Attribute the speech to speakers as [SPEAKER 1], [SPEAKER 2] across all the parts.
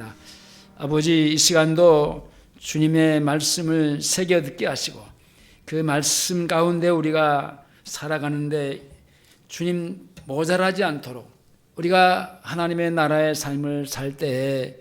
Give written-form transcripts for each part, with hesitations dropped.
[SPEAKER 1] 기도합니다. 아버지, 이 시간도 주님의 말씀을 새겨 듣게 하시고 그 말씀 가운데 우리가 살아가는데 주님 모자라지 않도록 우리가 하나님의 나라의 삶을 살 때에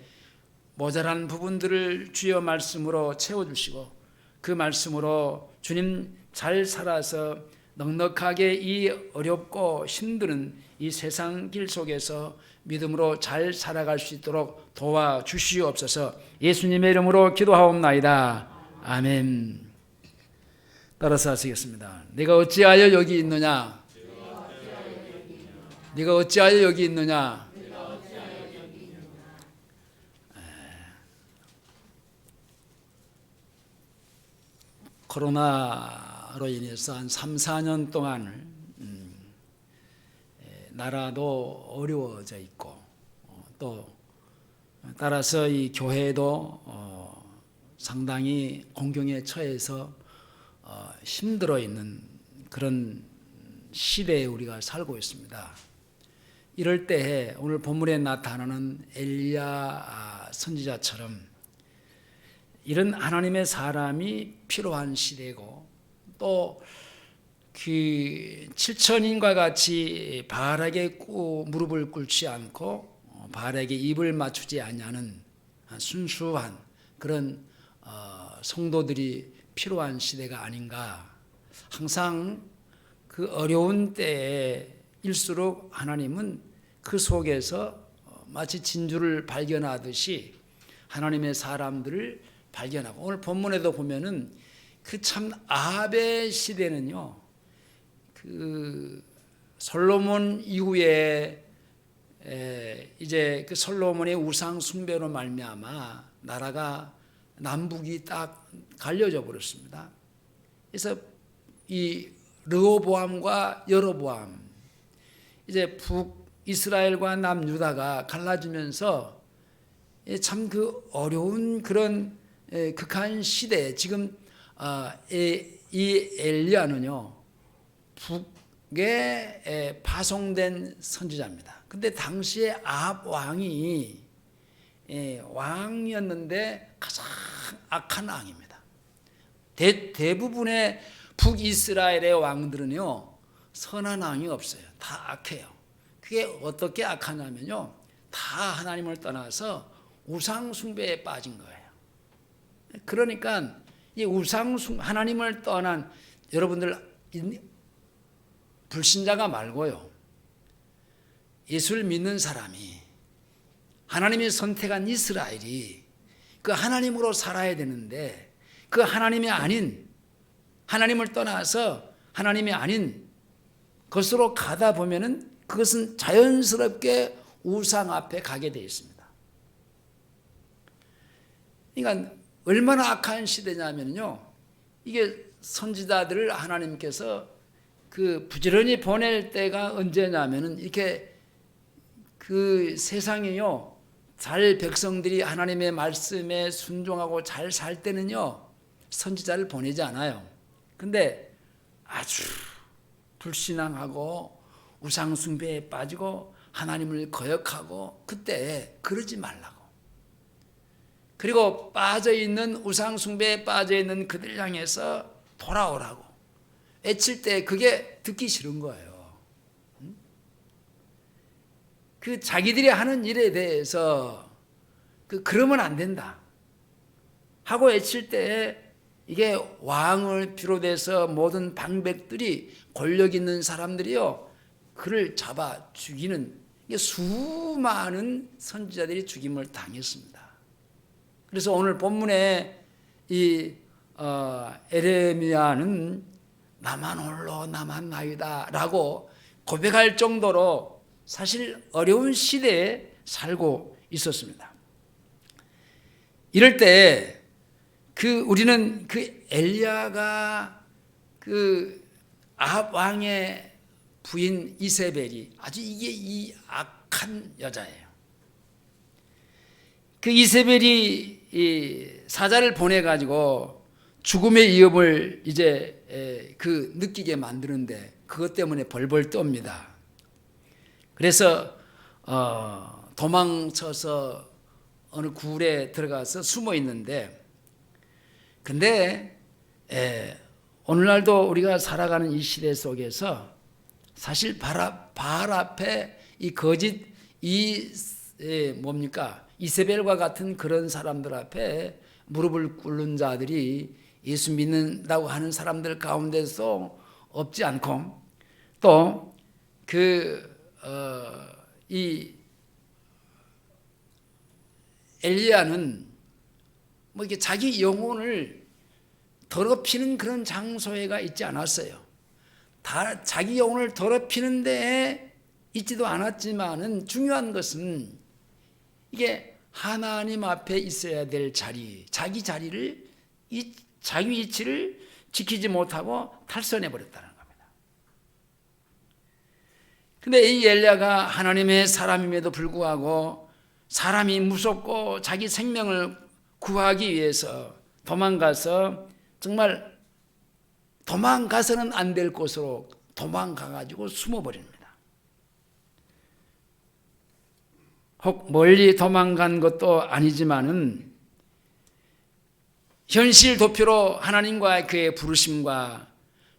[SPEAKER 1] 모자란 부분들을 주여 말씀으로 채워주시고 그 말씀으로 주님 잘 살아서 넉넉하게 이 어렵고 힘든 이 세상 길 속에서 믿음으로 잘 살아갈 수 있도록 도와주시옵소서. 예수님의 이름으로 기도하옵나이다. 아멘. 따라서 하시겠습니다. 내가 어찌하여 여기 있느냐? 네가 어찌하여 여기 있느냐? 코로나로 인해서 한 3, 4년 동안 나라도 어려워져 있고 또 따라서 이 교회도 상당히 공경에 처해서 힘들어 있는 그런 시대에 우리가 살고 있습니다. 이럴 때에 오늘 본문에 나타나는 엘리야 선지자처럼 이런 하나님의 사람이 필요한 시대고 또 그 7천인과 같이 바알에게 무릎을 꿇지 않고 바알에게 입을 맞추지 아니하는 순수한 그런 성도들이 필요한 시대가 아닌가. 항상 그 어려운 때일수록 하나님은 그 속에서 마치 진주를 발견하듯이 하나님의 사람들을 발견하고 오늘 본문에도 보면은 그 참 아합의 시대는요. 그 솔로몬 이후에 이제 그 솔로몬의 우상 숭배로 말미암아 나라가 남북이 딱 갈려져 버렸습니다. 그래서 이 르호보암과 여로보암 이제 북이스라엘과 남유다가 갈라지면서 참 그 어려운 그런 극한 시대에 지금 이 엘리야는요 북에 파송된 선지자입니다. 근데 당시에 아합 왕이 왕이었는데 가장 악한 왕입니다. 대부분의 북이스라엘의 왕들은요 선한 왕이 없어요. 다 악해요. 그게 어떻게 악하냐면요 다 하나님을 떠나서 우상 숭배에 빠진 거예요. 그러니까 이 우상 하나님을 떠난 여러분들 불신자가 말고요 예수를 믿는 사람이 하나님이 선택한 이스라엘이 그 하나님으로 살아야 되는데 그 하나님이 아닌 하나님을 떠나서 하나님이 아닌 것으로 가다 보면은 그것은 자연스럽게 우상 앞에 가게 되어 있습니다. 그러니까 얼마나 악한 시대냐면요 이게 선지자들을 하나님께서 그 부지런히 보낼 때가 언제냐면은 이렇게 그 세상에요 잘 백성들이 하나님의 말씀에 순종하고 잘 살 때는요 선지자를 보내지 않아요. 근데 아주 불신앙하고 우상 숭배에 빠지고 하나님을 거역하고 그때 그러지 말라고. 그리고 빠져있는 우상 숭배에 빠져있는 그들 향해서 돌아오라고 외칠 때 그게 듣기 싫은 거예요. 그 자기들이 하는 일에 대해서 그러면 안 된다 하고 외칠 때 이게 왕을 비롯해서 모든 방백들이 권력 있는 사람들이요 그를 잡아 죽이는 수많은 선지자들이 죽임을 당했습니다. 그래서 오늘 본문에 이 에레미야는 나만 홀로 나만 나이다 라고 고백할 정도로 사실 어려운 시대에 살고 있었습니다. 이럴 때 우리는 그 엘리야가 그 아합 왕의 부인 이세벨이 아주 이 악한 여자예요. 그 이세벨이 이 사자를 보내 가지고 죽음의 위협을 이제 느끼게 만드는데 그것 때문에 벌벌 떱니다. 그래서 도망쳐서 어느 굴에 들어가서 숨어 있는데, 근데 오늘날도 우리가 살아가는 이 시대 속에서 사실 바알 앞에 이 거짓 이세벨과 같은 그런 사람들 앞에 무릎을 꿇는 자들이 예수 믿는다고 하는 사람들 가운데서 없지 않고, 또 이 엘리야는 뭐 이게 자기 영혼을 더럽히는 그런 장소에가 있지 않았어요. 다 자기 영혼을 더럽히는 데에 있지도 않았지만은 중요한 것은 이게 하나님 앞에 있어야 될 자리, 자기 자리를, 자기 위치를 지키지 못하고 탈선해 버렸다는 겁니다. 근데 이 엘리야가 하나님의 사람임에도 불구하고 사람이 무섭고 자기 생명을 구하기 위해서 도망가서, 정말 도망가서는 안 될 곳으로 도망가가지고 숨어버립니다. 혹 멀리 도망간 것도 아니지만은 현실 도피로 하나님과 그의 부르심과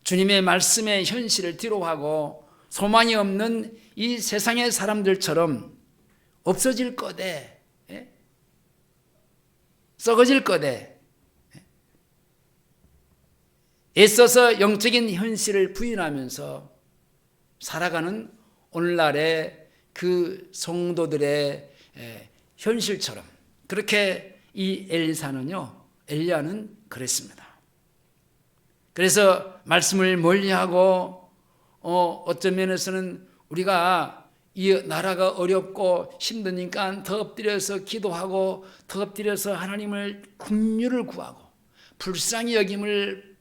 [SPEAKER 1] 주님의 말씀의 현실을 뒤로하고 소망이 없는 이 세상의 사람들처럼 없어질 거대, 썩어질 거대, 애써서 영적인 현실을 부인하면서 살아가는 오늘날의 그 성도들의 현실처럼, 그렇게 이 엘리야는 그랬습니다. 그래서 말씀을 멀리하고 어떤 면에서는 우리가 이 나라가 어렵고 힘드니까 더 엎드려서 기도하고 더 엎드려서 하나님을 긍휼을 구하고 불쌍히 여김을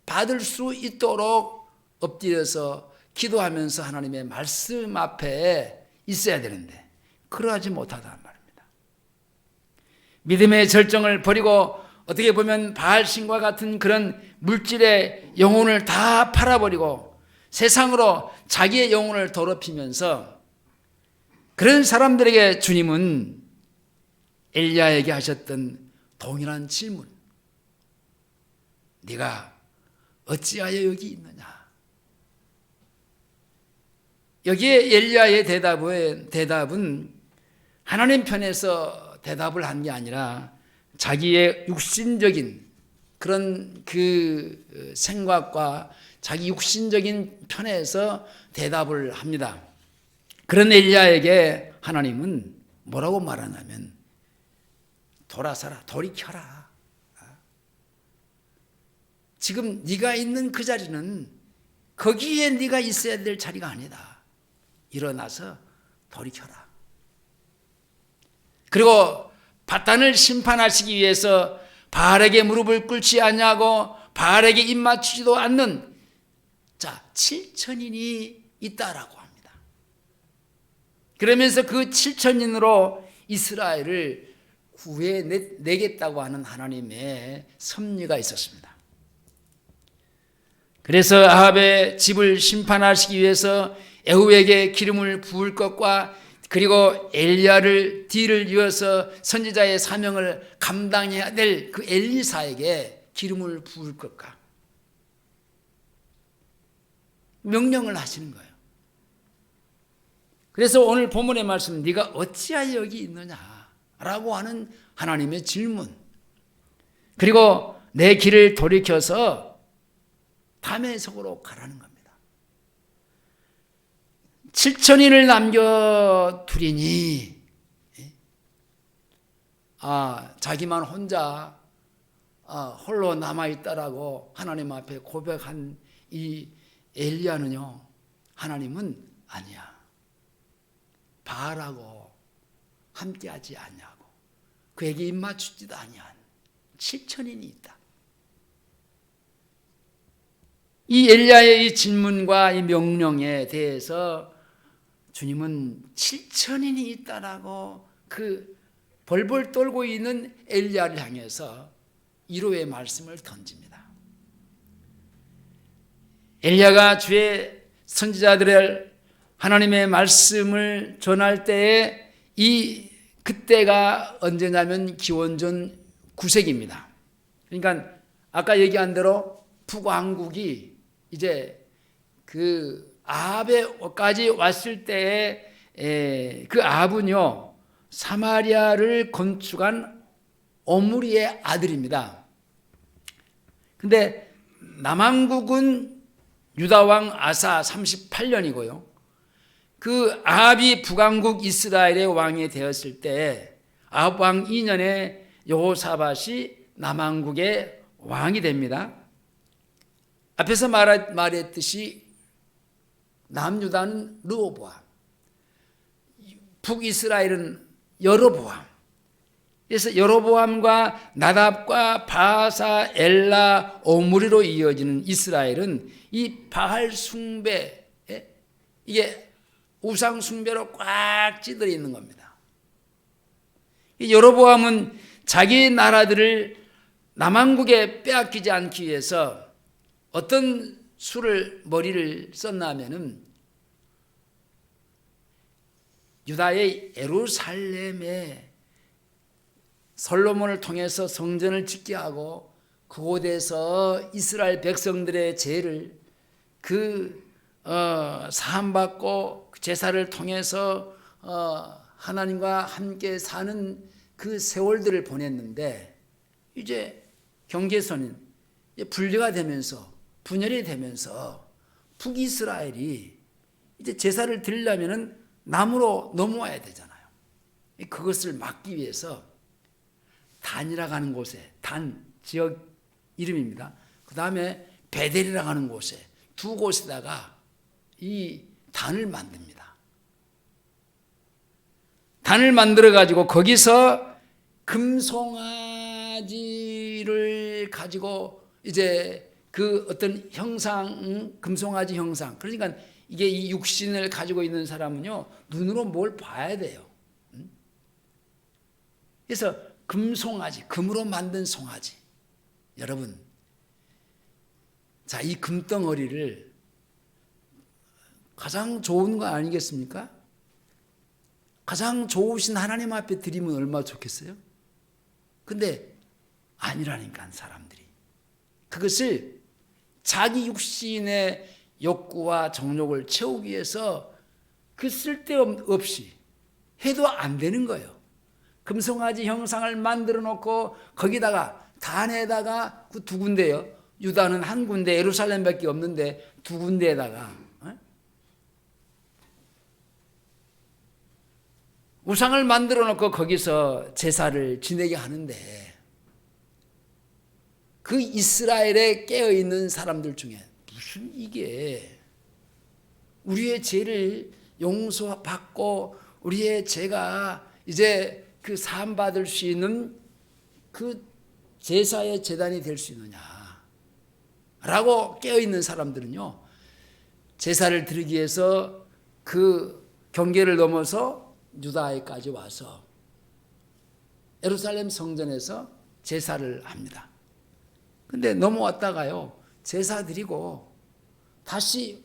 [SPEAKER 1] 받을 수 있도록 엎드려서 기도하면서 하나님의 말씀 앞에 있어야 되는데 그러하지 못하다는 말입니다. 믿음의 절정을 버리고 어떻게 보면 바알신과 같은 그런 물질의 영혼을 다 팔아버리고 세상으로 자기의 영혼을 더럽히면서, 그런 사람들에게 주님은 엘리야에게 하셨던 동일한 질문, 네가 어찌하여 여기 있느냐. 여기에 엘리야의 대답은 하나님 편에서 대답을 한 게 아니라 자기의 육신적인 그런 그 생각과 자기 육신적인 편에서 대답을 합니다. 그런 엘리야에게 하나님은 뭐라고 말하냐면 돌아서라, 돌이켜라. 지금 네가 있는 그 자리는 거기에 네가 있어야 될 자리가 아니다. 일어나서 돌이켜라. 그리고 바단을 심판하시기 위해서 바알에게 무릎을 꿇지 않냐고 바알에게 입맞추지도 않는 7천인이 있다라고 합니다. 그러면서 그 7천인으로 이스라엘을 구해내겠다고 하는 하나님의 섭리가 있었습니다. 그래서 아합의 집을 심판하시기 위해서 에후에게 기름을 부을 것과, 그리고 엘리야를 뒤를 이어서 선지자의 사명을 감당해야 될 그 엘리사에게 기름을 부을 것과 명령을 하시는 거예요. 그래서 오늘 본문의 말씀, 네가 어찌하여 여기 있느냐라고 하는 하나님의 질문, 그리고 내 길을 돌이켜서 다메섹으로 가라는 겁니다. 7천인을 남겨두리니 자기만 혼자 홀로 남아있다라고 하나님 앞에 고백한 이 엘리야는요, 하나님은 아니야, 바알하고 함께하지 않냐고 그에게 입맞추지도 아니한 7천인이 있다. 이 엘리야의 이 질문과 이 명령에 대해서 주님은 7천인이 있다라고 그 벌벌 떨고 있는 엘리야를 향해서 위로의 말씀을 던집니다. 엘리야가 주의 선지자들의 하나님의 말씀을 전할 때에 그때가 언제냐면 기원전 9세기입니다. 그러니까 아까 얘기한 대로 북왕국이 이제 그 아합에까지 왔을 때에 그 아합은요 사마리아를 건축한 오므리의 아들입니다. 근데 남왕국은 유다왕 아사 38년이고요. 그 아합이 북왕국 이스라엘의 왕이 되었을 때 아합 왕 2년에 여호사밧이 남왕국의 왕이 됩니다. 앞에서 말했듯이 남유다는 르호보암, 북이스라엘은 여로보암. 그래서 여로보암과 나답과 바사, 엘라, 오므리로 이어지는 이스라엘은 이 바알 숭배에 이게 우상 숭배로 꽉 찌들어 있는 겁니다. 여로보암은 자기 나라들을 남왕국에 빼앗기지 않기 위해서 어떤 수를 머리를 썼냐면은 유다의 예루살렘에 솔로몬을 통해서 성전을 짓게 하고 그곳에서 이스라엘 백성들의 죄를 사함받고 제사를 통해서 하나님과 함께 사는 그 세월들을 보냈는데 이제 경계선은 분리가 되면서 분열이 되면서 북이스라엘이 이제 제사를 드리려면은 남으로 넘어와야 되잖아요. 그것을 막기 위해서 단이라고 하는 곳에, 단 지역 이름입니다. 그 다음에 베델이라고 하는 곳에 두 곳에다가 이 단을 만듭니다. 단을 만들어 가지고 거기서 금송아지를 가지고 이제 그 어떤 형상, 금송아지 형상. 그러니까 이게 이 육신을 가지고 있는 사람은요, 눈으로 뭘 봐야 돼요. 그래서 금송아지, 금으로 만든 송아지. 여러분, 자, 이 금덩어리를 가장 좋은 거 아니겠습니까? 가장 좋으신 하나님 앞에 드리면 얼마나 좋겠어요? 근데 아니라니까, 사람들이. 그것을 자기 육신의 욕구와 정욕을 채우기 위해서 그 쓸데없이 해도 안 되는 거예요. 금송아지 형상을 만들어 놓고 거기다가 단에다가 그 두 군데요. 유다는 한 군데, 예루살렘밖에 없는데 두 군데에다가 우상을 만들어 놓고 거기서 제사를 지내게 하는데 그 이스라엘에 깨어있는 사람들 중에 무슨 이게 우리의 죄를 용서받고 우리의 죄가 이제 그 사함받을 수 있는 그 제사의 제단이 될 수 있느냐 라고 깨어있는 사람들은요, 제사를 드리기 위해서 그 경계를 넘어서 유다에까지 와서 예루살렘 성전에서 제사를 합니다. 근데 넘어왔다가요, 제사 드리고 다시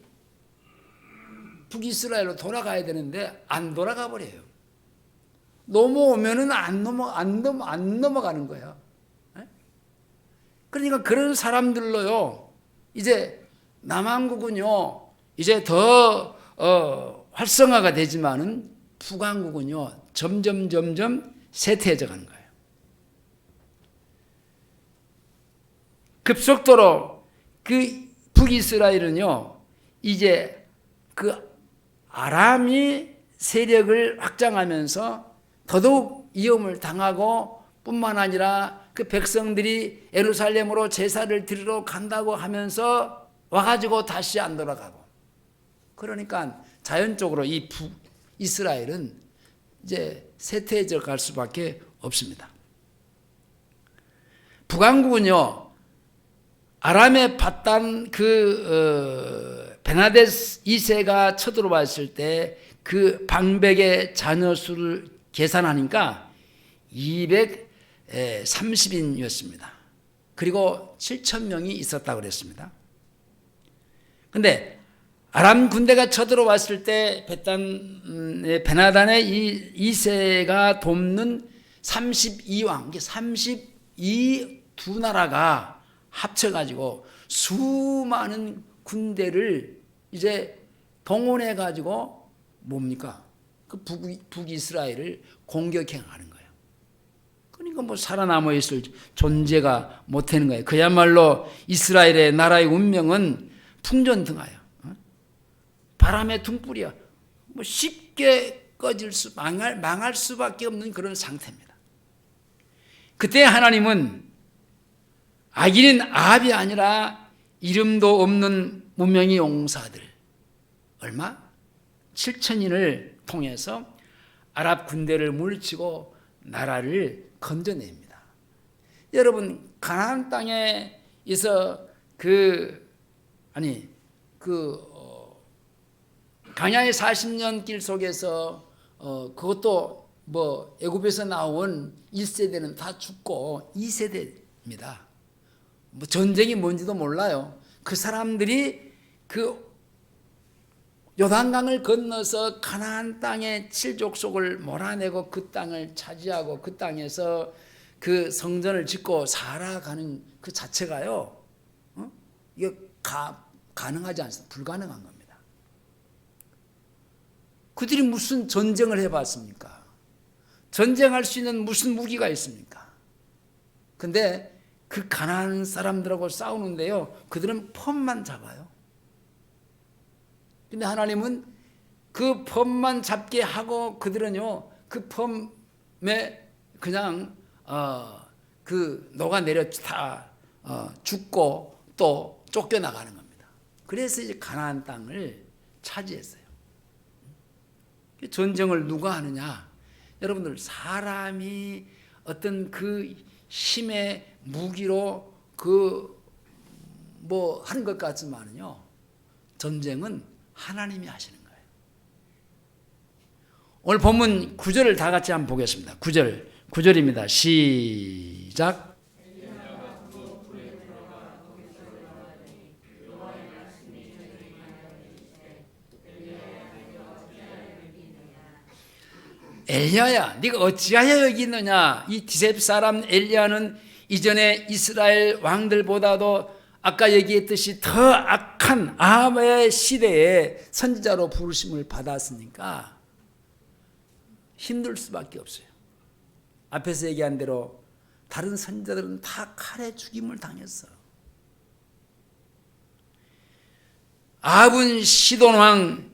[SPEAKER 1] 북이스라엘로 돌아가야 되는데 안 돌아가 버려요. 넘어오면은 안 넘어가는 거예요. 그러니까 그런 사람들로요, 이제 남왕국은요, 이제 더 활성화가 되지만은 북왕국은요, 점점 쇠퇴해져 가는 거예요. 급속도로 그 북이스라엘은요, 이제 그 아람이 세력을 확장하면서 더더욱 위험을 당하고 뿐만 아니라 그 백성들이 예루살렘으로 제사를 드리러 간다고 하면서 와가지고 다시 안 돌아가고, 그러니까 자연적으로 이 북이스라엘은 이제 쇠퇴해져 갈 수밖에 없습니다. 북왕국은요, 아람의 바단 베나데스 2세가 쳐들어왔을 때 그 방백의 자녀 수를 계산하니까 230인이었습니다. 그리고 7,000명이 있었다고 그랬습니다. 근데 아람 군대가 쳐들어왔을 때 베나단의 이 2세가 돕는 32왕, 32두 나라가 합쳐가지고 수많은 군대를 이제 동원해가지고 뭡니까? 그 북이스라엘을 공격해가는 거예요. 그러니까 뭐 살아남아 있을 존재가 못 되는 거예요. 그야말로 이스라엘의 나라의 운명은 풍전등하여 바람의 등불이야. 뭐 쉽게 망할 수밖에 없는 그런 상태입니다. 그때 하나님은 악인인 아합이 아니라 이름도 없는 무명의 용사들 얼마? 7천인을 통해서 아랍 군대를 물리치고 나라를 건져냅니다. 여러분 가나안 땅에서 광야의 40년 길 속에서 그것도 뭐 애굽에서 나온 1세대는 다 죽고 2세대입니다. 뭐 전쟁이 뭔지도 몰라요. 그 사람들이 그 요단강을 건너서 가나안 땅의 7족속을 몰아내고 그 땅을 차지하고 그 땅에서 그 성전을 짓고 살아가는 그 자체가요, 이게 가능하지 않습니다. 불가능한 겁니다. 그들이 무슨 전쟁을 해봤습니까? 전쟁할 수 있는 무슨 무기가 있습니까? 근데 그 가나안 사람들하고 싸우는데요, 그들은 펌만 잡아요. 근데 하나님은 그 펌만 잡게 하고 그들은요, 그 펌에 그냥 그 녹아내려 다 죽고 또 쫓겨나가는 겁니다. 그래서 이제 가나안 땅을 차지했어요. 전쟁을 누가 하느냐? 여러분들 사람이 어떤 그 힘의 무기로 뭐 하는 것 같지만은요, 전쟁은 하나님이 하시는 거예요. 오늘 본문 9절을 다 같이 한번 보겠습니다. 9절입니다. 시작. 엘리야야, 네가 어찌하여 여기 있느냐? 이 디셉 사람 엘리야는 이전에 이스라엘 왕들보다도 아까 얘기했듯이 더 악한 아합의 시대에 선지자로 부르심을 받았으니까 힘들 수밖에 없어요. 앞에서 얘기한 대로 다른 선지자들은 다 칼에 죽임을 당했어. 아합은 시돈 왕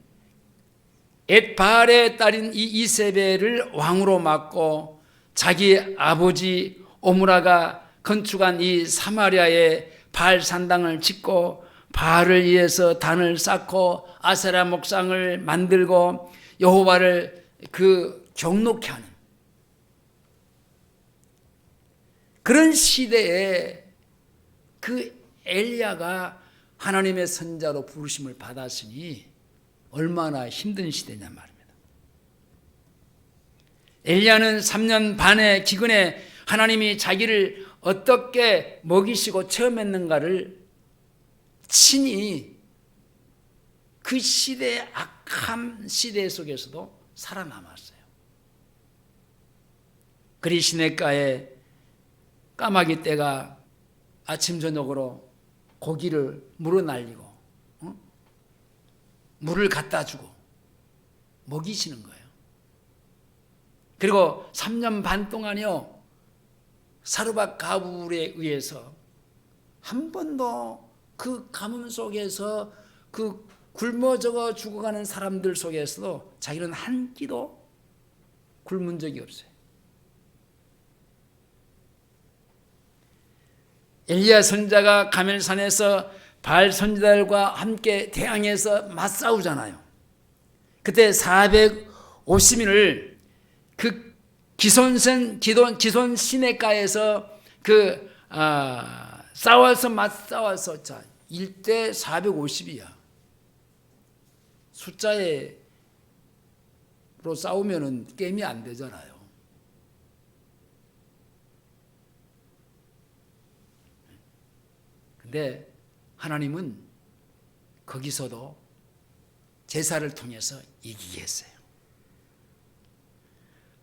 [SPEAKER 1] 엣바알의 딸인 이 이세벨을 왕으로 맡고 자기 아버지 오므라가 건축한 이 사마리아의 바알 산당을 짓고 바알을 위해서 단을 쌓고 아세라 목상을 만들고 여호와를 경록케 하는 그런 시대에 그 엘리야가 하나님의 선자로 부르심을 받았으니 얼마나 힘든 시대냐 말입니다. 엘리야는 3년 반의 기근에 하나님이 자기를 어떻게 먹이시고 체험했는가를 친히 그 시대의 악한 시대 속에서도 살아남았어요. 그리 시냇가에 까마귀 떼가 아침 저녁으로 고기를 물어 날리고 물을 갖다 주고 먹이시는 거예요. 그리고 3년 반 동안이요, 사르밧 가불에 의해서 한 번도 그 가뭄 속에서 그 굶어 죽어가는 사람들 속에서도 자기는 한 끼도 굶은 적이 없어요. 엘리야 선지자가 가멜산에서 바알 선지자들과 함께 대항해서 맞싸우잖아요. 그때 450인을 그 기손 시냇가에서 맞싸워서 자 1대 450이야. 숫자로 싸우면은 게임이 안 되잖아요. 근데 하나님은 거기서도 제사를 통해서 이기게 했어요.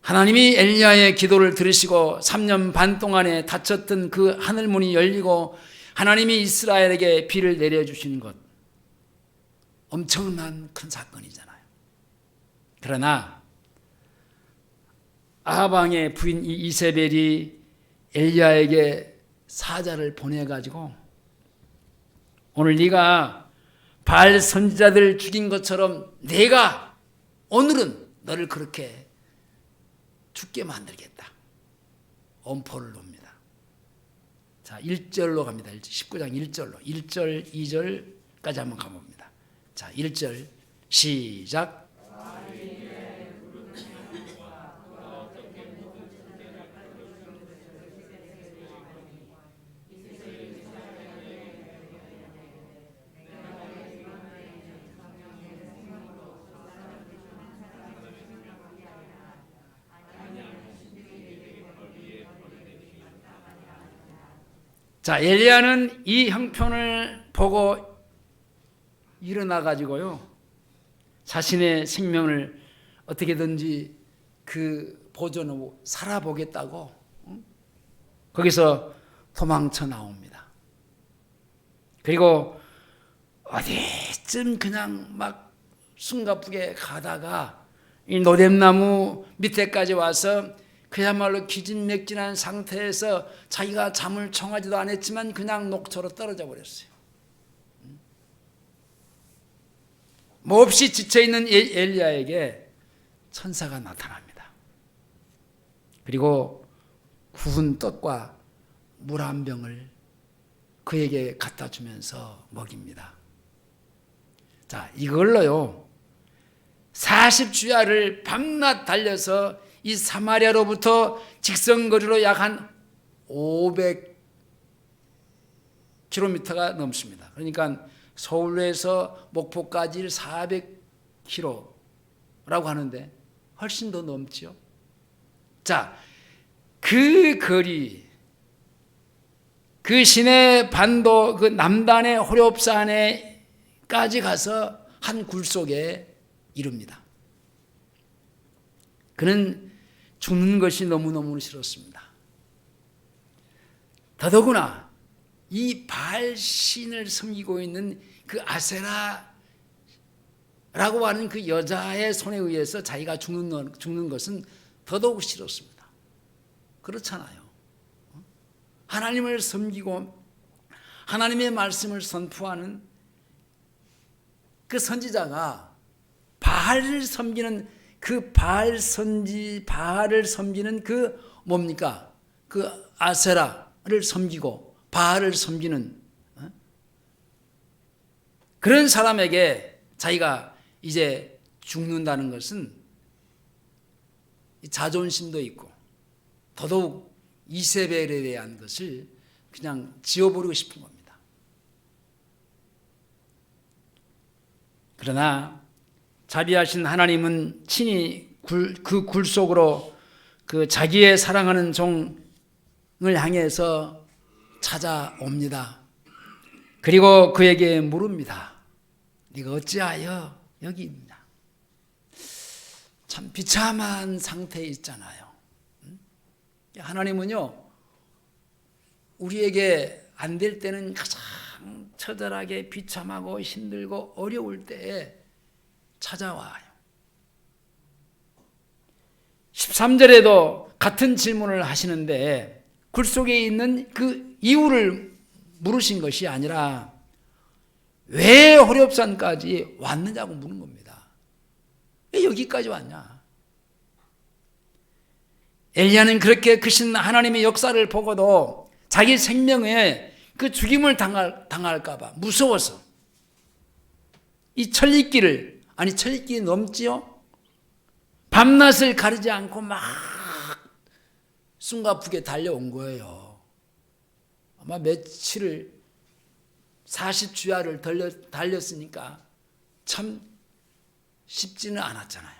[SPEAKER 1] 하나님이 엘리야의 기도를 들으시고 3년 반 동안에 닫혔던 그 하늘문이 열리고 하나님이 이스라엘에게 비를 내려주신 것, 엄청난 큰 사건이잖아요. 그러나 아합 왕의 부인 이세벨이 엘리야에게 사자를 보내가지고 오늘 네가 바알 선지자들 죽인 것처럼 내가 오늘은 너를 그렇게 죽게 만들겠다. 엄포를 놓습니다. 자, 1절로 갑니다. 19장 1절로. 1절, 2절까지 한번 가봅니다. 자, 1절 시작. 자, 엘리야는 이 형편을 보고 일어나 가지고요, 자신의 생명을 어떻게든지 그 보존하고 살아보겠다고 거기서 도망쳐 나옵니다. 그리고 어디쯤 그냥 막 숨가쁘게 가다가 이 노뎀나무 밑에까지 와서 그야말로 기진맥진한 상태에서 자기가 잠을 청하지도 않았지만 그냥 녹초로 떨어져 버렸어요. 몹시 지쳐있는 엘리야에게 천사가 나타납니다. 그리고 구운 떡과 물 한 병을 그에게 갖다 주면서 먹입니다. 자, 이걸로요 40주야를 밤낮 달려서 이 사마리아로부터 직선거리로 약 한 500km가 넘습니다. 그러니까 서울에서 목포까지 400km라고 하는데 훨씬 더 넘죠. 자, 그 거리, 그 시내 반도 그 남단의 호렵산에까지 가서 한 굴속에 이릅니다. 그는 죽는 것이 너무너무 싫었습니다. 더더구나 이 바알 신을 섬기고 있는 그 아세라라고 하는 그 여자의 손에 의해서 자기가 죽는 것은 더더욱 싫었습니다. 그렇잖아요. 하나님을 섬기고 하나님의 말씀을 선포하는 그 선지자가 바알을 섬기는 그 바알을 섬기는 그 뭡니까? 그 아세라를 섬기고 바알을 섬기는 그런 사람에게 자기가 이제 죽는다는 것은 자존심도 있고 더더욱 이세벨에 대한 것을 그냥 지워버리고 싶은 겁니다. 그러나 자비하신 하나님은 친히 그 굴 속으로 그 자기의 사랑하는 종을 향해서 찾아옵니다. 그리고 그에게 물읍니다. 네가 어찌하여 여기 있냐? 참 비참한 상태에 있잖아요. 하나님은요, 우리에게 안 될 때는 가장 처절하게 비참하고 힘들고 어려울 때에 찾아와요. 13절에도 같은 질문을 하시는데 굴속에 있는 그 이유를 물으신 것이 아니라 왜 호렙산까지 왔느냐고 묻는 겁니다. 왜 여기까지 왔냐? 엘리야는 그렇게 크신 하나님의 역사를 보고도 자기 생명에 그 죽임을 당할까 봐 무서워서 이 천리길을, 아니 천리길이 넘지요? 밤낮을 가리지 않고 막 숨가쁘게 달려온 거예요. 아마 며칠을 40주야를 달렸으니까 참 쉽지는 않았잖아요.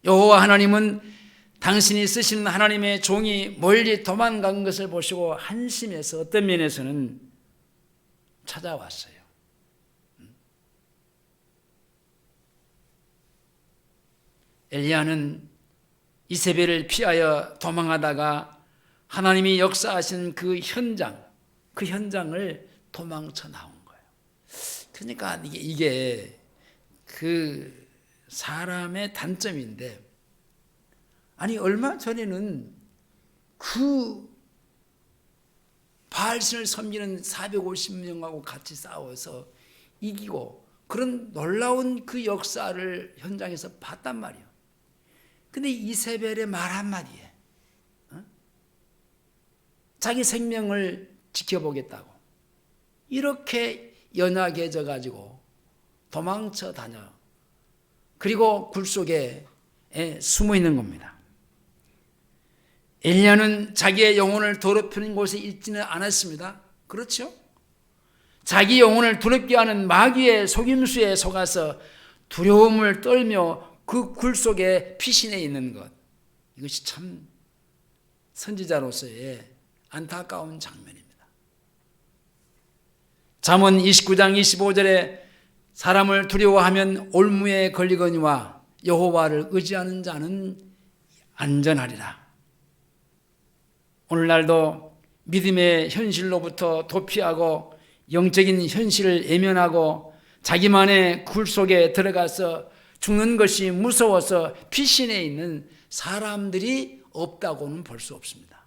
[SPEAKER 1] 여호와 하나님은 당신이 쓰시는 하나님의 종이 멀리 도망간 것을 보시고 한심해서 어떤 면에서는 찾아왔어요. 엘리야는 이세벨을 피하여 도망하다가 하나님이 역사하신 그 현장을 도망쳐 나온 거예요. 그러니까 이게 그 사람의 단점인데, 아니 얼마 전에는 그 바알신을 섬기는 450명하고 같이 싸워서 이기고 그런 놀라운 그 역사를 현장에서 봤단 말이에요. 근데 이세벨의 말 한마디에 자기 생명을 지켜보겠다고 이렇게 연약해져 가지고 도망쳐 다녀. 그리고 굴 속에 숨어 있는 겁니다. 엘리야는 자기의 영혼을 더럽히는 곳에 있지는 않았습니다. 그렇죠? 자기 영혼을 더럽게 하는 마귀의 속임수에 속아서 두려움을 떨며 그 굴 속에 피신해 있는 것, 이것이 참 선지자로서의 안타까운 장면입니다. 잠언 29장 25절에 사람을 두려워하면 올무에 걸리거니와 여호와를 의지하는 자는 안전하리라. 오늘날도 믿음의 현실로부터 도피하고 영적인 현실을 외면하고 자기만의 굴 속에 들어가서 죽는 것이 무서워서 피신해 있는 사람들이 없다고는 볼 수 없습니다.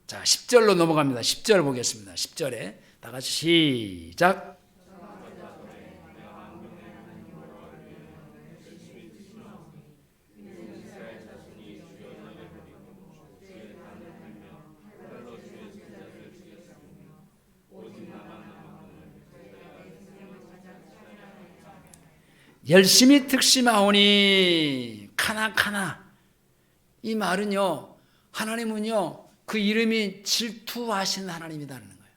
[SPEAKER 1] 자, 10절로 넘어갑니다. 10절 보겠습니다. 10절에 다 같이 시작. 열심히 특심하오니 카나. 이 말은요, 하나님은요 그 이름이 질투하신 하나님이라는 거예요.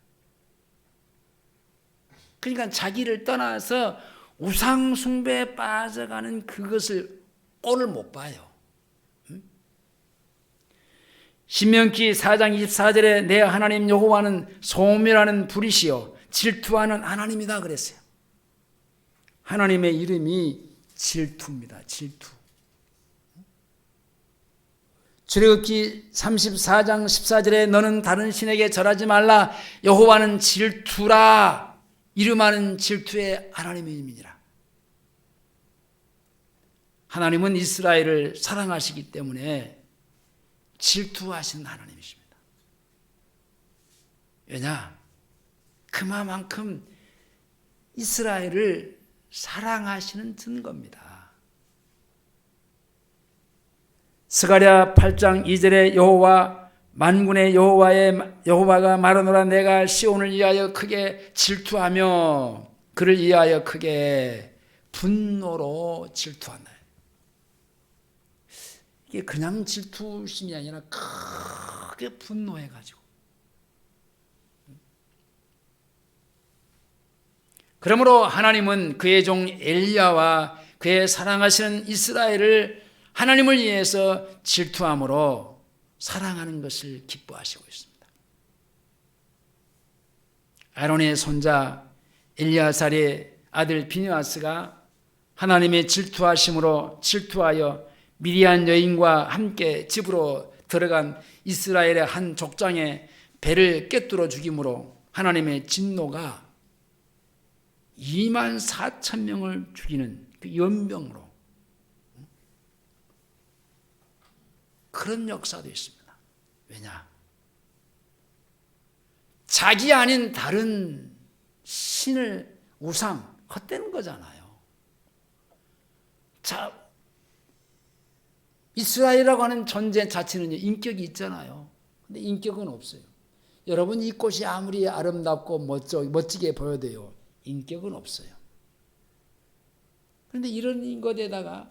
[SPEAKER 1] 그러니까 자기를 떠나서 우상 숭배에 빠져가는 그것을 꼴을 못 봐요. 신명기 4장 24절에 내 하나님 여호와는 소멸하는 불이시요 질투하는 하나님이다 그랬어요. 하나님의 이름이 질투입니다. 질투. 출애굽기 34장 14절에 너는 다른 신에게 절하지 말라. 여호와는 질투라. 이름하는 질투의 하나님이니라. 하나님은 이스라엘을 사랑하시기 때문에 질투하시는 하나님이십니다. 왜냐? 그만큼 이스라엘을 사랑하시는 증거입니다. 스가랴 8장 2절에 여호와 만군의 여호와가 말하노라. 내가 시온을 위하여 크게 질투하며 그를 위하여 크게 분노로 질투한다. 이게 그냥 질투심이 아니라 크게 분노해가지고. 그러므로 하나님은 그의 종 엘리야와 그의 사랑하시는 이스라엘을 하나님을 위해서 질투함으로 사랑하는 것을 기뻐하시고 있습니다. 아론의 손자 엘리야살의 아들 비느하스가 하나님의 질투하여 미디안 여인과 함께 집으로 들어간 이스라엘의 한 족장의 배를 꿰뚫어 죽임으로 하나님의 진노가 24,000명을 죽이는 그 연병으로 그런 역사도 있습니다. 왜냐? 자기 아닌 다른 신을 우상 헛되는 거잖아요. 자, 이스라엘이라고 하는 존재 자체는 인격이 있잖아요. 근데 인격은 없어요. 여러분, 이 꽃이 아무리 아름답고 멋지게 보여도요, 인격은 없어요. 그런데 이런 것에다가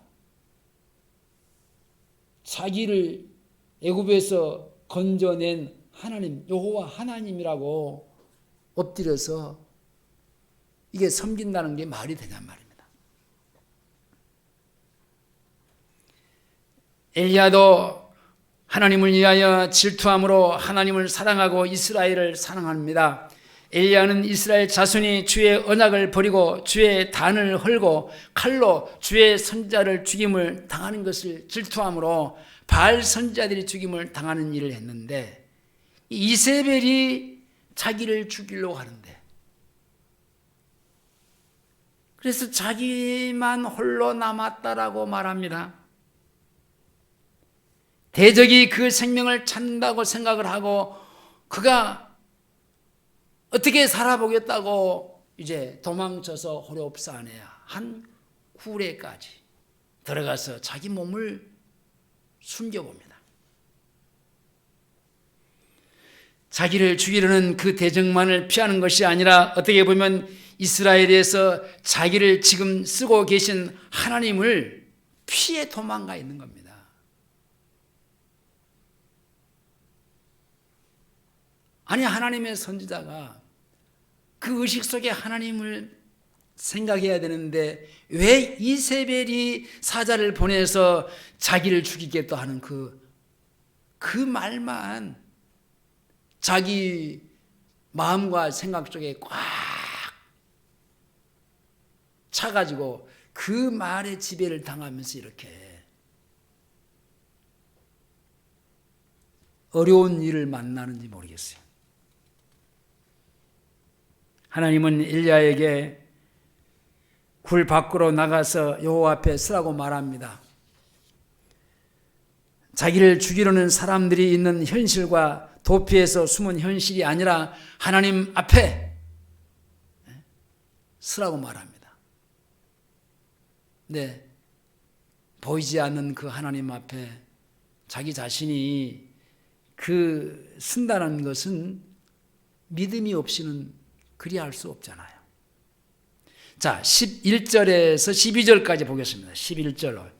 [SPEAKER 1] 자기를 애굽에서 건져낸 하나님, 여호와 하나님이라고 엎드려서 이게 섬긴다는 게 말이 되냔 말입니다. 엘리야도 하나님을 위하여 질투함으로 하나님을 사랑하고 이스라엘을 사랑합니다. 엘리야는 이스라엘 자손이 주의 언약을 버리고 주의 단을 헐고 칼로 주의 선지자를 죽임을 당하는 것을 질투함으로 바알 선지자들이 죽임을 당하는 일을 했는데, 이세벨이 자기를 죽이려고 하는데, 그래서 자기만 홀로 남았다라고 말합니다. 대적이 그 생명을 찾는다고 생각을 하고 그가 어떻게 살아보겠다고 이제 도망쳐서 호렙산에야 한 구레까지 들어가서 자기 몸을 숨겨봅니다. 자기를 죽이려는 그 대적만을 피하는 것이 아니라 어떻게 보면 이스라엘에서 자기를 지금 쓰고 계신 하나님을 피해 도망가 있는 겁니다. 아니, 하나님의 선지자가 그 의식 속에 하나님을 생각해야 되는데 왜 이세벨이 사자를 보내서 자기를 죽이겠다 하는 그 말만 자기 마음과 생각 속에 꽉 차가지고 그 말에 지배를 당하면서 이렇게 어려운 일을 만나는지 모르겠어요. 하나님은 엘리야에게 굴 밖으로 나가서 여호와 앞에 서라고 말합니다. 자기를 죽이려는 사람들이 있는 현실과 도피해서 숨은 현실이 아니라 하나님 앞에 서라고 말합니다. 네, 보이지 않는 그 하나님 앞에 자기 자신이 그 쓴다는 것은 믿음이 없이는 그리할 수 없잖아요. 자, 11절에서 12절까지 보겠습니다. 11절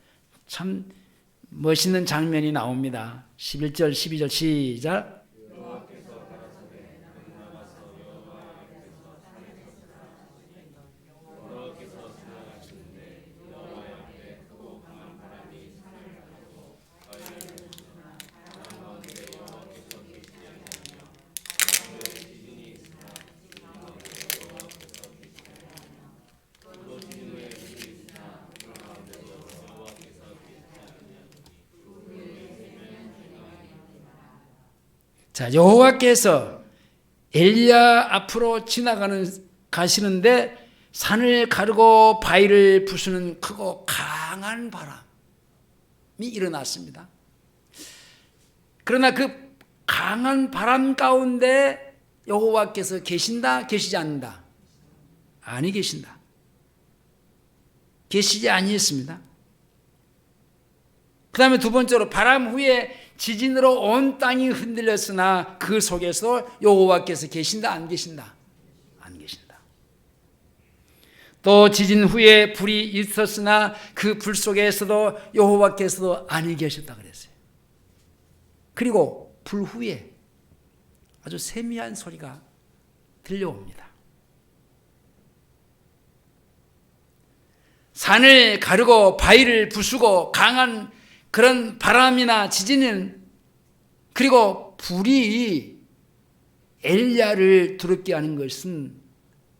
[SPEAKER 1] 참 멋있는 장면이 나옵니다. 11절 12절 시작. 자, 여호와께서 엘리야 앞으로 가시는데 산을 가르고 바위를 부수는 크고 강한 바람이 일어났습니다. 그러나 그 강한 바람 가운데 여호와께서 계신다, 계시지 않는다? 아니, 계신다. 계시지 아니했습니다. 그 다음에 두 번째로 바람 후에 지진으로 온 땅이 흔들렸으나 그 속에서 여호와께서 계신다, 안 계신다? 안 계신다. 또 지진 후에 불이 있었으나 그 불 속에서도 여호와께서도 아니 계셨다 그랬어요. 그리고 불 후에 아주 세미한 소리가 들려옵니다. 산을 가르고 바위를 부수고 강한 그런 바람이나 지진은, 그리고 불이 엘리야를 두렵게 하는 것은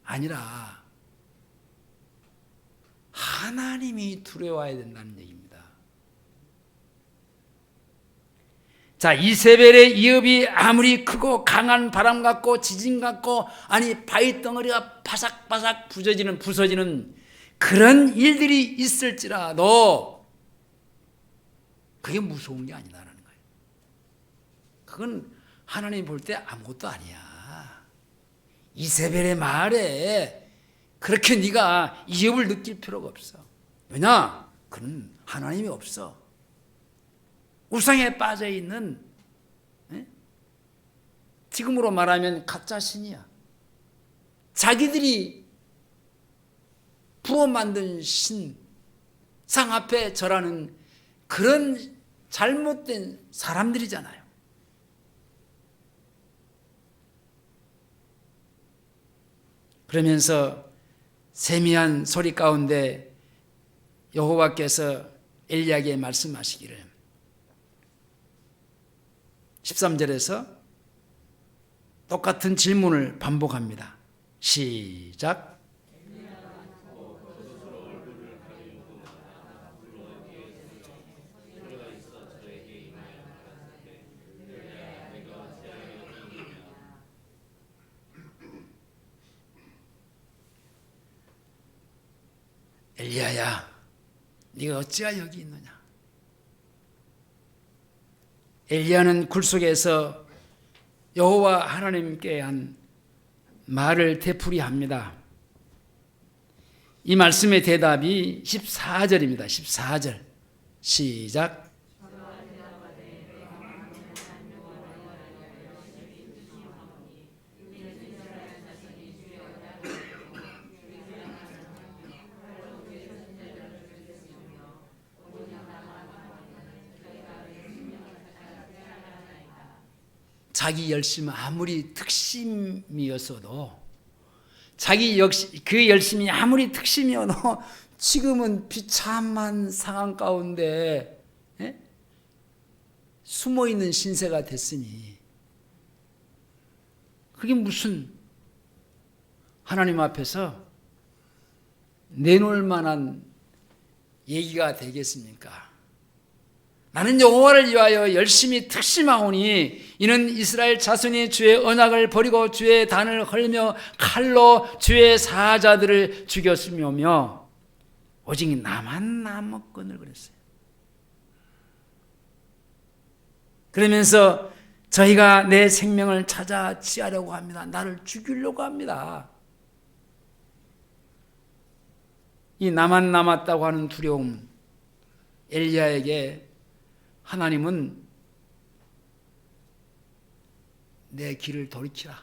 [SPEAKER 1] 아니라 하나님이 두려워야 된다는 얘기입니다. 자, 이세벨의 위협이 아무리 크고 강한 바람 같고 지진 같고, 아니 바위 덩어리가 바삭바삭 부서지는 그런 일들이 있을지라도 그게 무서운 게 아니다라는 거예요. 그건 하나님 볼 때 아무것도 아니야. 이세벨의 말에 그렇게 네가 위협을 느낄 필요가 없어. 왜냐? 그는 하나님이 없어. 우상에 빠져 있는, 지금으로 말하면 가짜 신이야. 자기들이 부어 만든 신, 상 앞에 절하는 그런 잘못된 사람들이잖아요. 그러면서 세미한 소리 가운데 여호와께서 엘리야에게 말씀하시기를, 13절에서 똑같은 질문을 반복합니다. 시작. 엘리야야, 네가 어찌하여 여기 있느냐? 엘리야는 굴 속에서 여호와 하나님께 한 말을 되풀이합니다. 이 말씀의 대답이 14절입니다. 14절 시작. 자기 열심은 아무리 특심이었어도, 자기 역시 그 열심이 아무리 특심이어도 지금은 비참한 상황 가운데 숨어 있는 신세가 됐으니 그게 무슨 하나님 앞에서 내놓을 만한 얘기가 되겠습니까? 나는 여호와를 위하여 열심히 특심하오니 이는 이스라엘 자손이 주의 언약을 버리고 주의 단을 헐며 칼로 주의 사자들을 죽였으며 오직 나만 남았거늘 그랬어요. 그러면서 저희가 내 생명을 찾아 취하려고 합니다. 나를 죽이려고 합니다. 이 나만 남았다고 하는 두려움, 엘리야에게 하나님은 내 길을 돌이키라.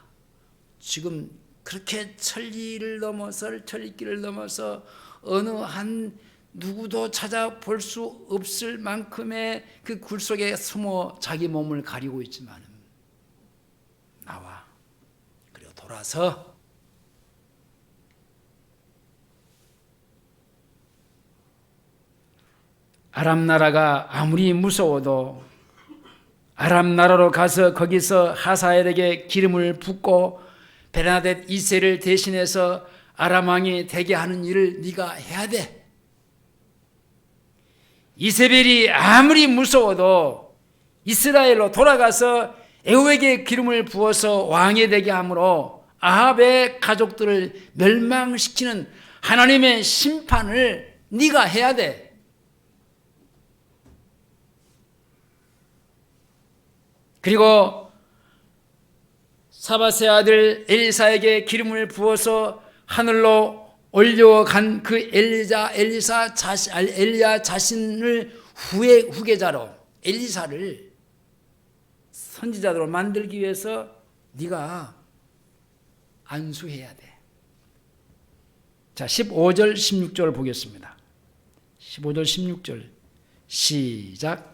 [SPEAKER 1] 지금 그렇게 천리길을 넘어서 어느 한 누구도 찾아볼 수 없을 만큼의 그 굴 속에 숨어 자기 몸을 가리고 있지만 나와. 그리고 돌아서 아람 나라가 아무리 무서워도 아람 나라로 가서 거기서 하사엘에게 기름을 붓고 베르나뎃 2세를 대신해서 아람 왕이 되게 하는 일을 네가 해야 돼. 이세벨이 아무리 무서워도 이스라엘로 돌아가서 에후에게 기름을 부어서 왕이 되게 함으로 아합의 가족들을 멸망시키는 하나님의 심판을 네가 해야 돼. 그리고 사밧의 아들 엘리사에게 기름을 부어서 하늘로 올려간 그 엘리야 자신을 후계자로 엘리사를 선지자로 만들기 위해서 네가 안수해야 돼. 자, 15절 16절 보겠습니다. 15절 16절 시작.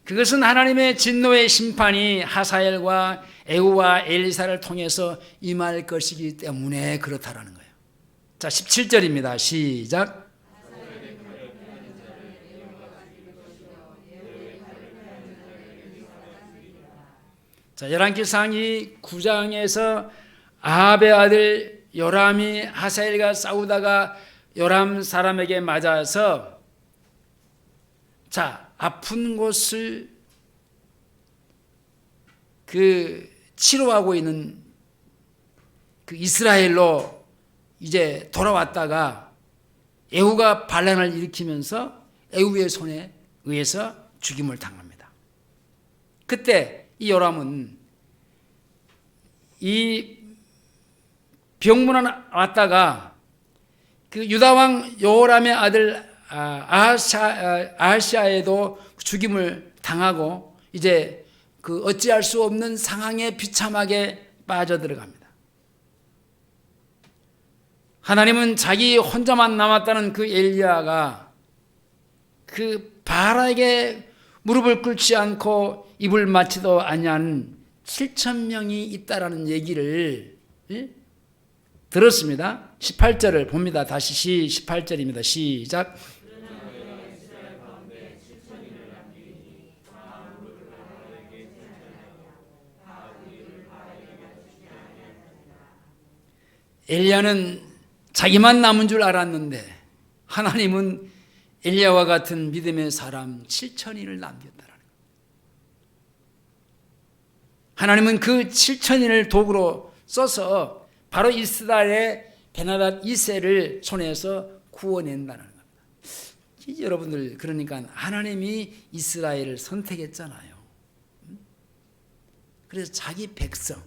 [SPEAKER 1] 그것은 하나님의 진노의 심판이 하사엘과 에후와 엘리사를 통해서 임할 것이기 때문에 그렇다라는 거예요. 자, 17절입니다. 시작. 자, 열왕기상 9장에서 아합의 아들 요람이 하사엘과 싸우다가 요람 사람에게 맞아서 자, 아픈 곳을 치료하고 있는 그 이스라엘로 이제 돌아왔다가 에후가 반란을 일으키면서 에후의 손에 의해서 죽임을 당합니다. 그때 이 요람은 이 병문안 왔다가 그 유다왕 요람의 아들 아하시아에도 죽임을 당하고 이제 그 어찌할 수 없는 상황에 비참하게 빠져들어갑니다. 하나님은 자기 혼자만 남았다는 그 엘리야가 그 바알에게 무릎을 꿇지 않고 입을 맞지도 아니한 7,000명이 있다라는 얘기를 들었습니다. 18절을 봅니다. 다시 18절입니다. 시작. 엘리야는 자기만 남은 줄 알았는데 하나님은 엘리야와 같은 믿음의 사람 7,000인을 남겼다라는 거예요. 하나님은 그 7,000인을 도구로 써서 바로 이스라엘의 베나닷 2세를 손에서 구원낸다는 겁니다. 여러분들, 그러니까 하나님이 이스라엘을 선택했잖아요. 그래서 자기 백성,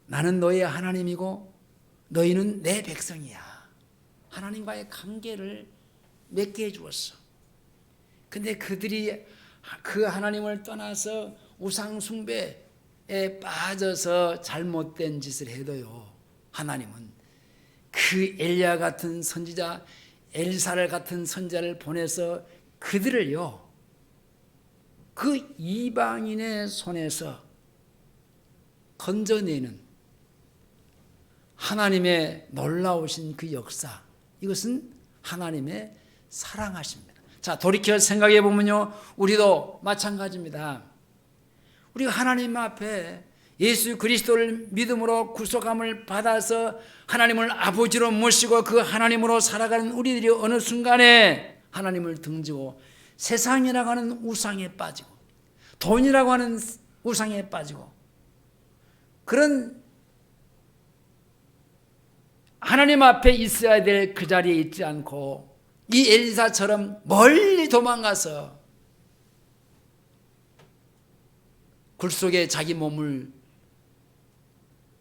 [SPEAKER 1] 나는 너의 하나님이고 너희는 내 백성이야, 하나님과의 관계를 맺게 해주었어. 근데 그들이 그 하나님을 떠나서 우상 숭배에 빠져서 잘못된 짓을 해도요, 하나님은 그 엘리야 같은 선지자, 엘사를 같은 선지자를 보내서 그들을요, 그 이방인의 손에서 건져내는 하나님의 놀라우신 그 역사, 이것은 하나님의 사랑하십니다. 자, 돌이켜 생각해 보면요, 우리도 마찬가지입니다. 우리가 하나님 앞에 예수 그리스도를 믿음으로 구속함을 받아서 하나님을 아버지로 모시고 그 하나님으로 살아가는 우리들이 어느 순간에 하나님을 등지고 세상이라고 하는 우상에 빠지고 돈이라고 하는 우상에 빠지고 그런 하나님 앞에 있어야 될 그 자리에 있지 않고 이 엘리사처럼 멀리 도망가서 굴 속에 자기 몸을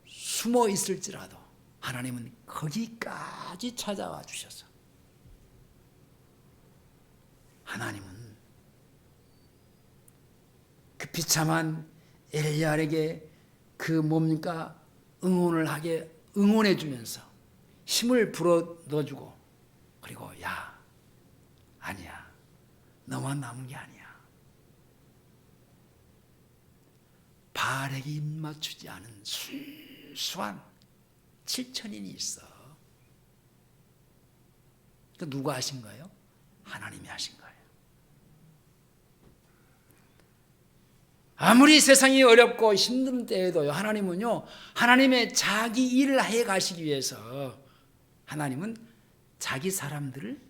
[SPEAKER 1] 숨어 있을지라도 하나님은 거기까지 찾아와 주셔서 하나님은 그 비참한 엘리야에게 그 뭡니까 응원해 주면서 힘을 불어 넣어주고, 그리고 야, 아니야, 너만 남은 게 아니야. 바알에게 입맞추지 않은 순수한 7,000인이 있어. 그 누가 하신 거예요? 하나님이 하신 거예요. 아무리 세상이 어렵고 힘든 때에도요, 하나님은요, 하나님의 자기 일을 해 가시기 위해서 하나님은 자기 사람들을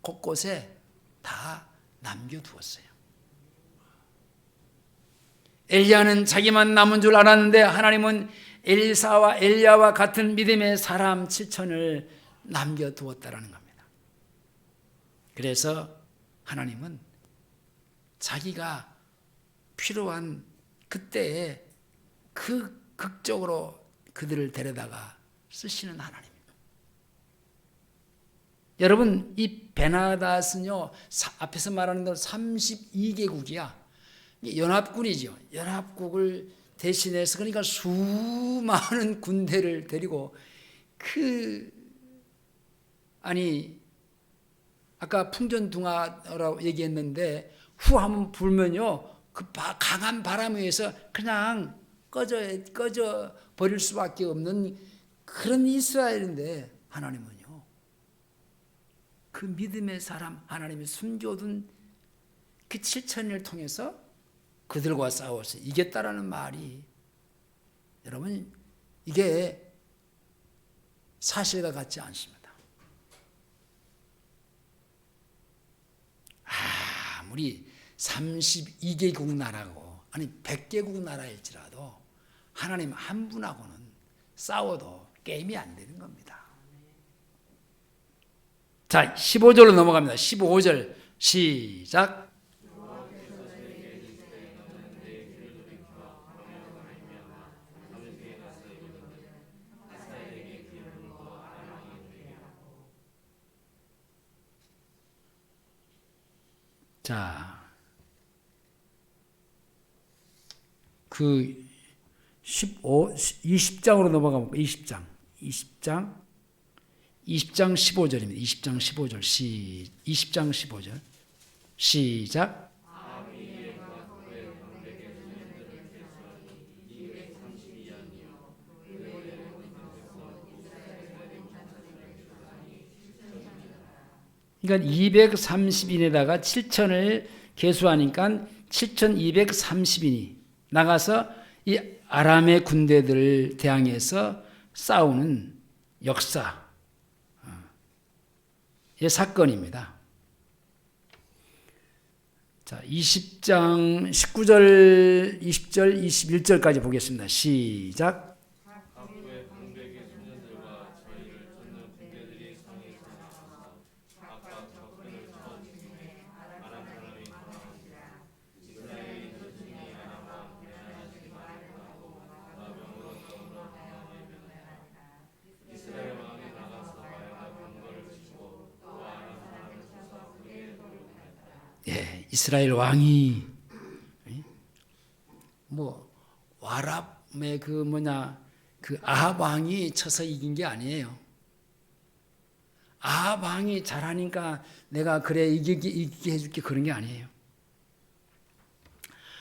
[SPEAKER 1] 곳곳에 다 남겨두었어요. 엘리야는 자기만 남은 줄 알았는데 하나님은 엘사와 엘리야와 같은 믿음의 사람 7,000을 남겨두었다는 겁니다. 그래서 하나님은 자기가 필요한 그때에 그 극적으로 그들을 데려다가 쓰시는 하나님입니다. 여러분, 이 베나닷은요, 앞에서 말하는 대로 32개국이야. 연합군이죠. 연합국을 대신해서, 그러니까 수많은 군대를 데리고 아까 풍전등화라고 얘기했는데 후 한번 불면요, 그 강한 바람에 의해서 그냥 꺼져 버릴 수밖에 없는 그런 이스라엘인데, 하나님은요, 그 믿음의 사람, 하나님이 숨겨둔 그 7,000을 통해서 그들과 싸워서 이겼다라는 말이, 여러분, 이게 사실과 같지 않습니다. 아무리 32개국 나라고, 아니 100개국 나라일지라도 하나님 한 분하고는 싸워도 게임이 안 되는 겁니다. 자, 15절로 넘어갑니다. 15절 시작. 자, 그 20장으로 넘어가면 20장 20장 15절입니다. 20장 15절 20장 15절 시작. 그러니까 230인에다가 7천을 계수하니까 7,230인이 나가서 이 아람의 군대들을 대항해서 싸우는 역사의 사건입니다. 자, 20장 19절, 20절, 21절까지 보겠습니다. 시작. 이스라엘 왕이 와랍의 그 아합 왕이 쳐서 이긴 게 아니에요. 아합 왕이 잘하니까 내가 그래 이기게 해줄게 그런 게 아니에요.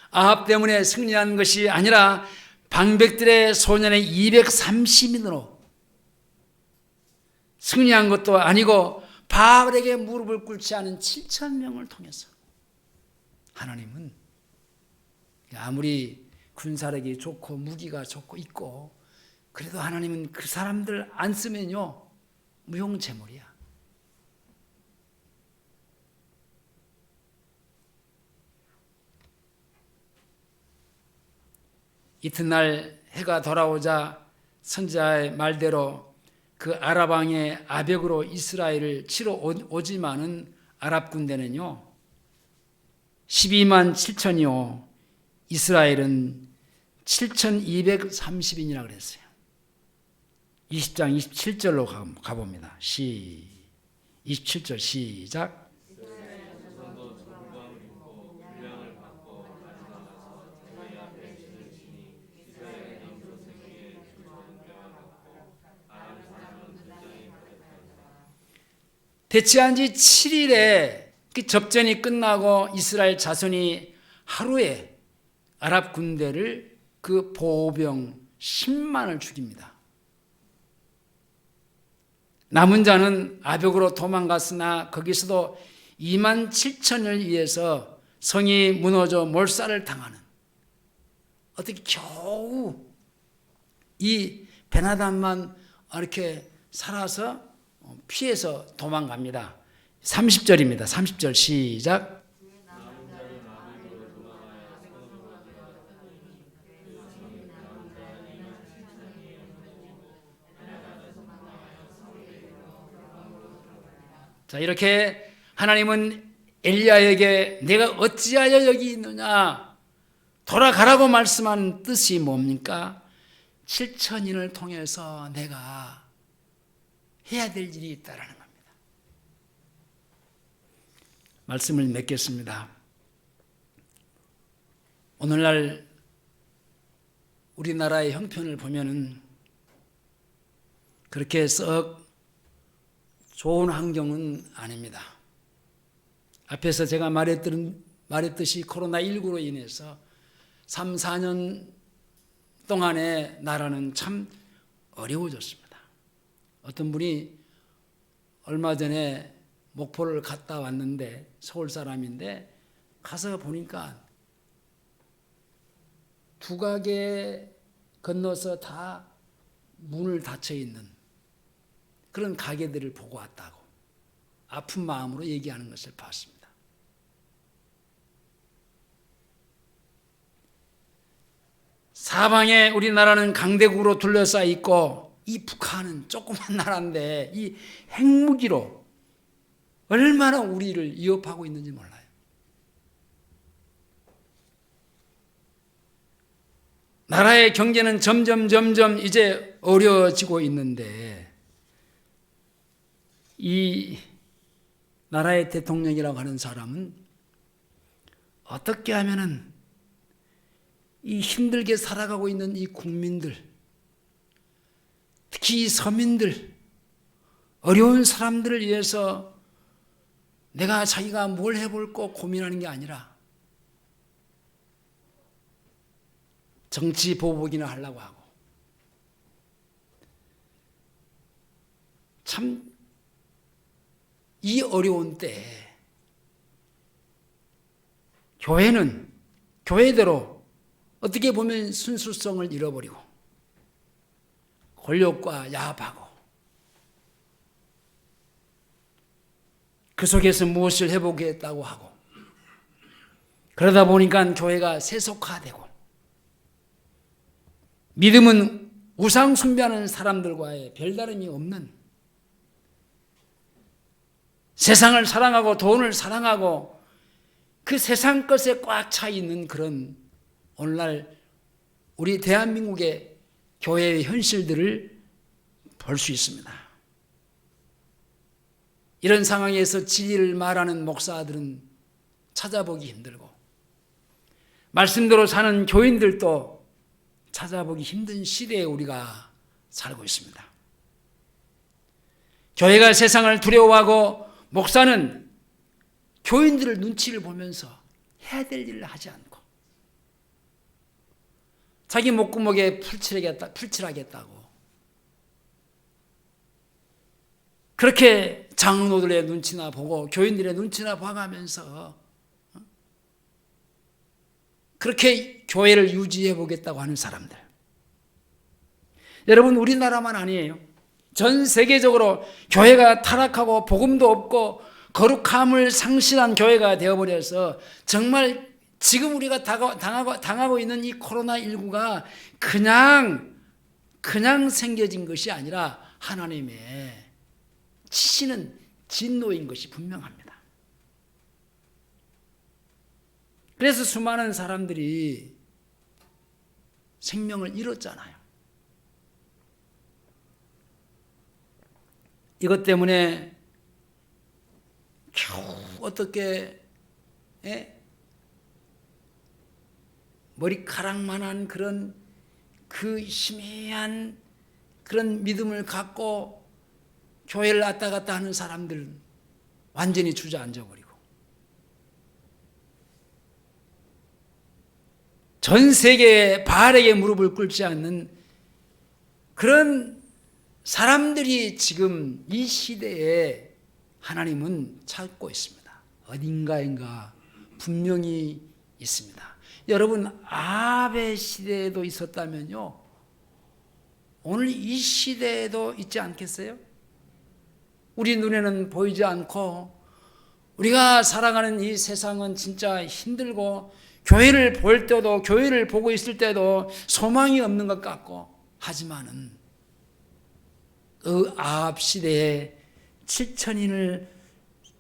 [SPEAKER 1] 아합 때문에 승리한 것이 아니라 방백들의 소년의 230인으로 승리한 것도 아니고 바알에게 무릎을 꿇지 않은 7,000명을 통해서 하나님은 아무리 군사력이 좋고 무기가 좋고 있고 그래도 하나님은 그 사람들 안 쓰면요 무용재물이야. 이튿날 해가 돌아오자 선지자의 말대로 그 아랍 왕의 아벽으로 이스라엘을 치러 오지만은 아랍 군대는요 12만 7천이요 이스라엘은 7,230인이라 그랬어요. 20장 27절로 가봅니다. 27절 시작. 대치한 지 7일에 접전이 끝나고 이스라엘 자손이 하루에 아랍 군대를 그 보병 10만을 죽입니다. 남은 자는 아벽으로 도망갔으나 거기서도 2만 7천을 위해서 성이 무너져 몰살을 당하는 어떻게 겨우 이 베나단만 이렇게 살아서 피해서 도망갑니다. 30절입니다. 30절 시작. 자, 이렇게 하나님은 엘리야에게 내가 어찌하여 여기 있느냐 돌아가라고 말씀한 뜻이 뭡니까? 7천인을 통해서 내가 해야 될 일이 있다라는 겁니다. 말씀을 맺겠습니다. 오늘날 우리나라의 형편을 보면은 그렇게 썩 좋은 환경은 아닙니다. 앞에서 제가 말했듯이 코로나19로 인해서 3, 4년 동안의 나라는 참 어려워졌습니다. 어떤 분이 얼마 전에 목포를 갔다 왔는데 서울 사람인데 가서 보니까 두 가게 건너서 다 문을 닫혀 있는 그런 가게들을 보고 왔다고 아픈 마음으로 얘기하는 것을 봤습니다. 사방에 우리나라는 강대국으로 둘러싸여 있고 이 북한은 조그만 나라인데 이 핵무기로 얼마나 우리를 위협하고 있는지 몰라요. 나라의 경제는 점점 이제 어려워지고 있는데 이 나라의 대통령이라고 하는 사람은 어떻게 하면은 이 힘들게 살아가고 있는 이 국민들, 특히 이 서민들, 어려운 사람들을 위해서 내가 자기가 뭘 해볼까 고민하는 게 아니라 정치 보복이나 하려고 하고, 참 이 어려운 때에 교회는 교회대로 어떻게 보면 순수성을 잃어버리고 권력과 야합하고 그 속에서 무엇을 해보겠다고 하고, 그러다 보니까 교회가 세속화되고, 믿음은 우상 숭배하는 사람들과의 별다름이 없는, 세상을 사랑하고 돈을 사랑하고 그 세상 것에 꽉 차 있는 그런 오늘날 우리 대한민국의 교회의 현실들을 볼 수 있습니다. 이런 상황에서 진리를 말하는 목사들은 찾아보기 힘들고, 말씀대로 사는 교인들도 찾아보기 힘든 시대에 우리가 살고 있습니다. 교회가 세상을 두려워하고 목사는 교인들을 눈치를 보면서 해야 될 일을 하지 않고 자기 목구멍에 풀칠하겠다고 그렇게 장로들의 눈치나 보고 교인들의 눈치나 봐가면서 그렇게 교회를 유지해 보겠다고 하는 사람들, 여러분 우리나라만 아니에요. 전 세계적으로 교회가 타락하고 복음도 없고 거룩함을 상실한 교회가 되어버려서 정말 지금 우리가 당하고 있는 이 코로나19가 그냥 생겨진 것이 아니라 하나님의 치시는 진노인 것이 분명합니다. 그래서 수많은 사람들이 생명을 잃었잖아요. 이것 때문에 겨우 어떻게 머리카락만한 그런 그 희미한 그런 믿음을 갖고 교회를 왔다 갔다 하는 사람들 완전히 주저앉아버리고, 전 세계에 바알에게 무릎을 꿇지 않는 그런 사람들이 지금 이 시대에 하나님은 찾고 있습니다. 어딘가인가 분명히 있습니다. 여러분 아합의 시대에도 있었다면요, 오늘 이 시대에도 있지 않겠어요? 우리 눈에는 보이지 않고 우리가 살아가는 이 세상은 진짜 힘들고 교회를 볼 때도 교회를 보고 있을 때도 소망이 없는 것 같고, 하지만은 그 아합 시대에 7천인을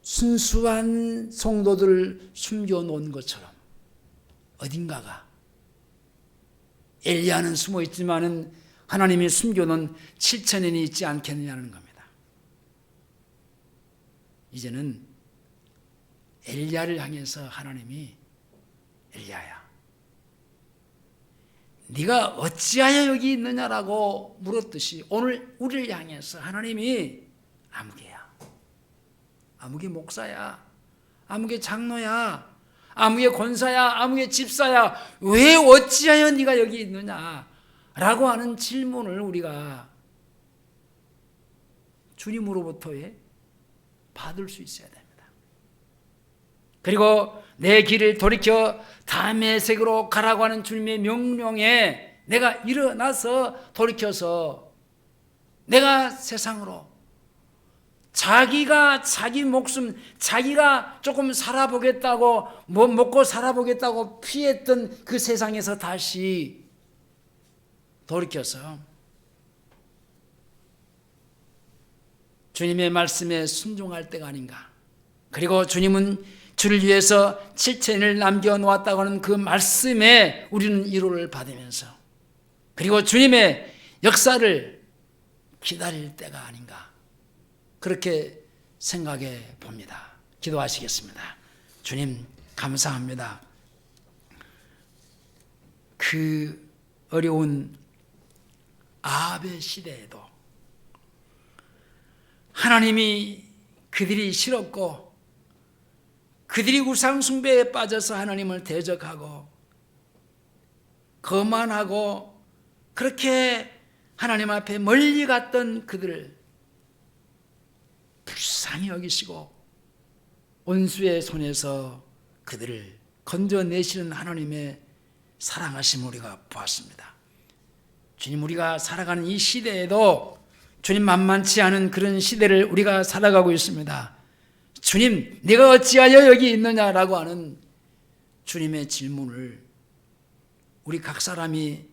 [SPEAKER 1] 순수한 성도들을 숨겨놓은 것처럼 어딘가가 엘리야는 숨어 있지만은 하나님이 숨겨놓은 7천인이 있지 않겠느냐는 겁니다. 이제는 엘리야를 향해서 하나님이 엘리야야, 네가 어찌하여 여기 있느냐라고 물었듯이 오늘 우리를 향해서 하나님이 아무개야, 아무개 목사야, 아무개 장로야, 아무개 권사야, 아무개 집사야, 왜 어찌하여 네가 여기 있느냐라고 하는 질문을 우리가 주님으로부터 받을 수 있어야 됩니다. 그리고 내 길을 돌이켜 다메섹으로 가라고 하는 주님의 명령에 내가 일어나서 돌이켜서 내가 세상으로 자기가 자기 목숨, 자기가 조금 살아보겠다고 뭐 먹고 살아보겠다고 피했던 그 세상에서 다시 돌이켜서 주님의 말씀에 순종할 때가 아닌가. 그리고 주님은 주를 위해서 7천을 남겨놓았다고 하는 그 말씀에 우리는 위로를 받으면서, 그리고 주님의 역사를 기다릴 때가 아닌가, 그렇게 생각해 봅니다. 기도하시겠습니다. 주님 감사합니다. 그 어려운 아합의 시대에도 하나님이 그들이 싫었고 그들이 우상 숭배에 빠져서 하나님을 대적하고 거만하고 그렇게 하나님 앞에 멀리 갔던 그들을 불쌍히 여기시고 원수의 손에서 그들을 건져내시는 하나님의 사랑하심을 우리가 보았습니다. 주님, 우리가 살아가는 이 시대에도 주님 만만치 않은 그런 시대를 우리가 살아가고 있습니다. 주님, 네가 어찌하여 여기 있느냐라고 하는 주님의 질문을 우리 각 사람이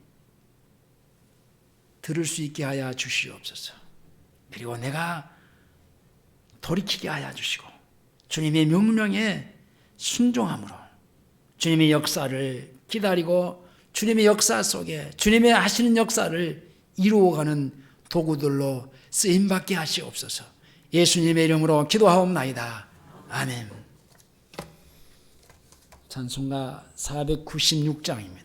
[SPEAKER 1] 들을 수 있게 하여 주시옵소서. 그리고 내가 돌이키게 하여 주시고 주님의 명령에 순종함으로 주님의 역사를 기다리고 주님의 역사 속에 주님의 하시는 역사를 이루어가는 도구들로 쓰임받게 하시옵소서. 예수님의 이름으로 기도하옵나이다. 아멘. 찬송가 496장입니다.